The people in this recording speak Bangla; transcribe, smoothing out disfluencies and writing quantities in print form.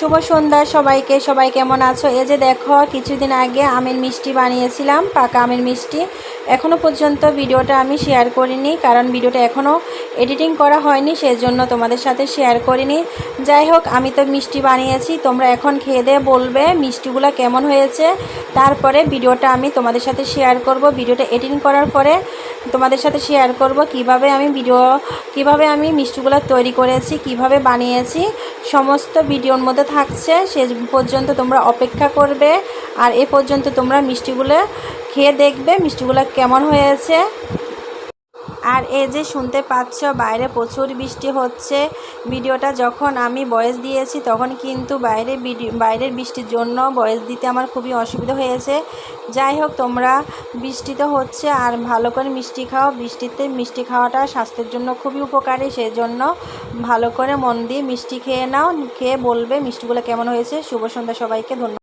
শুভ সন্ধ্যা সবাইকে। সবাই কেমন আছো? এই যে দেখো, কিছুদিন আগে আমের মিষ্টি বানিয়েছিলাম, পাকা আমের মিষ্টি। এখনও পর্যন্ত ভিডিওটা আমি শেয়ার করিনি, কারণ ভিডিওটা এখনও এডিটিং করা হয়নি, সেজন্য তোমাদের সাথে শেয়ার করিনি। যাই হোক, আমি তো মিষ্টি বানিয়েছি, তোমরা এখন খেয়ে দিয়ে বলবে মিষ্টিগুলো কেমন হয়েছে। তারপরে ভিডিওটা আমি তোমাদের সাথে শেয়ার করব। ভিডিওটা এডিটিং করার পরে তোমাদের সাথে শেয়ার করব কিভাবে আমি মিষ্টিগুলো তৈরি করেছি, কিভাবে বানিয়েছি। সমস্ত ভিডিওর মধ্যে থাকছে, শেষ পর্যন্ত তোমরা অপেক্ষা করবে। আর এ পর্যন্ত তোমরা মিষ্টিগুলো খেয়ে দেখবে মিষ্টিগুলো কেমন হয়েছে। আর এই যে শুনতে পাচ্ছ, বাইরে প্রচুর বৃষ্টি হচ্ছে। ভিডিওটা যখন আমি ভয়েস দিয়েছি তখন কিন্তু বাইরের বৃষ্টির জন্য ভয়েস দিতে আমার খুবই অসুবিধা হয়েছে। যাই হোক, তোমরা বৃষ্টি তো হচ্ছে, আর ভালো করে মিষ্টি খাও। বৃষ্টিতে মিষ্টি খাওয়াটা স্বাস্থ্যের জন্য খুবই উপকারী, সেই জন্য ভালো করে মন দিয়ে মিষ্টি খেয়ে নাও। খেয়ে বলবে মিষ্টিগুলো কেমন হয়েছে। শুভ সন্ধ্যা সবাইকে, ধন্যবাদ।